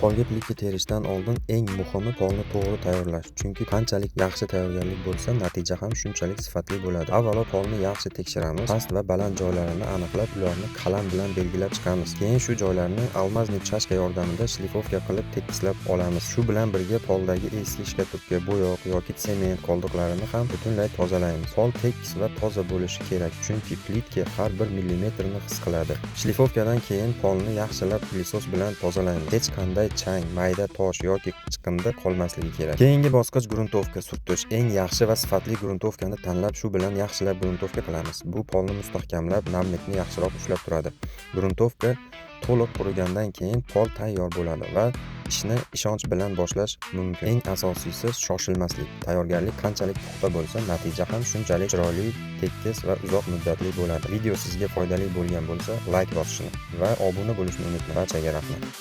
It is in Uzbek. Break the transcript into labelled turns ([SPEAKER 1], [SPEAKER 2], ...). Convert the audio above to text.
[SPEAKER 1] Polga plitka terishdan oldin eng muhimi polni to'g'ri tayyorlash. Chunki qanchalik yaxshi tayyorgarlik bo'lsa, natija ham shunchalik sifatli bo'ladi. Avvalo polni yaxshi tekshiramiz. Past va baland joylarini aniqlab, ularni qalam bilan belgilab chiqamiz. Keyin shu joylarni almaznik chashka yordamida shlifovka qilib tekislab olamiz. Shu bilan birga poldagi eski shkatulka, bo'yoq yoki sement qoldiqlarini ham butunlay tozalaymiz. Pol tekis va toza bo'lishi kerak, chunki plitka har bir millimetrni his qiladi. Shlifovkadan keyin polni yaxshilab pilisos bilan tozalaymiz. Hech qanday chang, mayda tosh yoki chiqindi qolmasligi kerak. Keyingi bosqich gruntovka surtish. Eng yaxshi va sifatli gruntovkani tanlab, shu bilan yaxshilab gruntovka qilamiz. Bu polni mustahkamlab, namlikni yaxshiroq ushlab turadi. Gruntovka to'liq qurigandan keyin pol tayyor bo'ladi va ishni ishonch bilan boshlash mumkin. Eng asosiysi shoshilmaslik. Tayyorgarlik qanchalik puxta bo'lsa, natija ham shunchalik chiroyli, tekis va uzoq muddatli bo'ladi. Video sizga foydali bo'lgan bo'lsa, like bosishni va obuna bo'lishni unutmang. Barchaga rahmat.